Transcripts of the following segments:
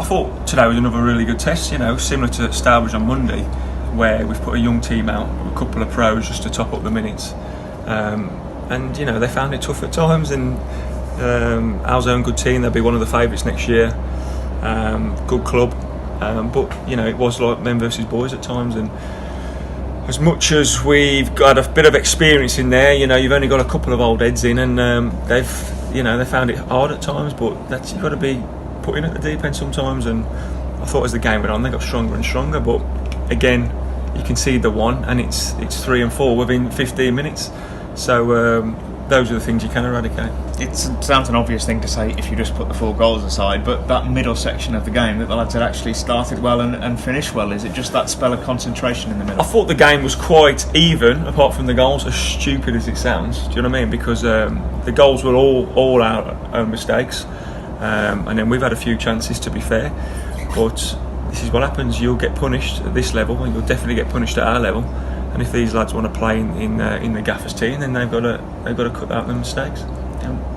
thought today was another really good test, similar to Starbridge on Monday, where we've put a young team out with a couple of pros just to top up the minutes. And they found it tough at times, and Halesowen, good team, they'll be one of the favourites next year. Good club, but it was like men versus boys at times, and as much as we've got a bit of experience in there, you've only got a couple of old heads in, and they found it hard at times, but you've got to be put in at the deep end sometimes. And I thought as the game went on, they got stronger and stronger, but again, you concede the one, and it's 3 and 4 within 15 minutes. So those are the things you can eradicate. It sounds an obvious thing to say if you just put the 4 goals aside, but that middle section of the game that the lads had actually started well and finished well, is it just that spell of concentration in the middle? I thought the game was quite even, apart from the goals, as stupid as it sounds. Do you know what I mean? Because the goals were all our own mistakes, and then we've had a few chances, to be fair, but this is what happens. You'll get punished at this level, and you'll definitely get punished at our level. And if these lads want to play in the Gaffer's team, then they've got to cut out their mistakes.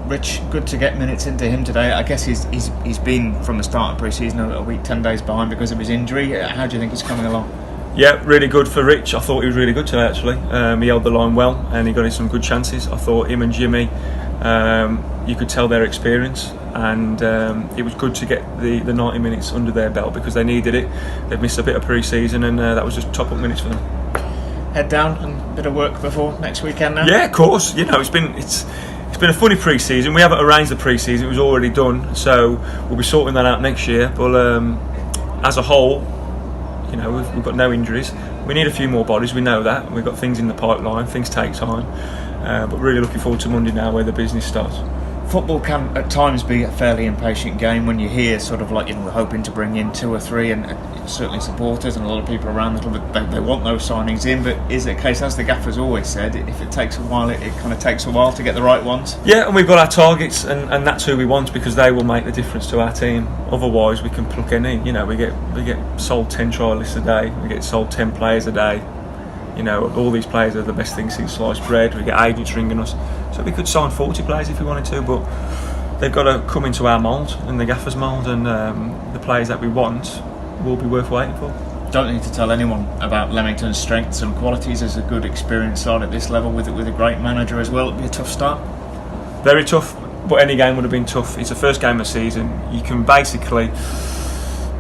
Rich, good to get minutes into him today. I guess he's been from the start of pre-season a week, 10 days behind because of his injury. How do you think he's coming along? Yeah, really good for Rich. I thought he was really good today, actually. He held the line well, and he got in some good chances. I thought him and Jimmy, you could tell their experience, and it was good to get the 90 minutes under their belt because they needed it. They've missed a bit of pre-season, and that was just top-up minutes for them. Head down and a bit of work before next weekend now? Yeah, of course. It's been a funny pre-season. We haven't arranged the pre-season, it was already done, so we'll be sorting that out next year. But as a whole, we've got no injuries. We need a few more bodies, we know that. We've got things in the pipeline, things take time. But really looking forward to Monday now, where the business starts. Football can at times be a fairly impatient game when you hear sort of like, we're hoping to bring in 2 or 3, and certainly supporters and a lot of people around the club, they want those signings in. But is it a case, as the gaffer's always said, if it takes a while, it kind of takes a while to get the right ones? Yeah, and we've got our targets, and that's who we want, because they will make the difference to our team. Otherwise, we can pluck any. We get sold 10 trialists a day, we get sold 10 players a day. All these players are the best things since sliced bread. We get agents ringing us, so we could sign 40 players if we wanted to, but they've got to come into our mould and the gaffer's mould, and the players that we want will be worth waiting for. Don't need to tell anyone about Leamington's strengths and qualities as a good experienced side at this level with a great manager as well. It'd be a tough start. Very tough, but any game would have been tough. It's the first game of the season. You can basically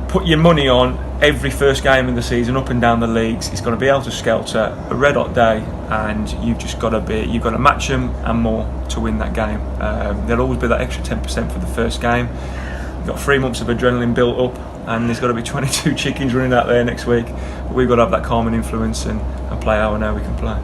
put your money on every first game of the season up and down the leagues. It's going to be able to skelter, a red hot day, and you've got to match them and more to win that game. There'll always be that extra 10% for the first game. You've got 3 months of adrenaline built up, and there's got to be 22 chickens running out there next week. But we've got to have that calming influence and play how we know we can play.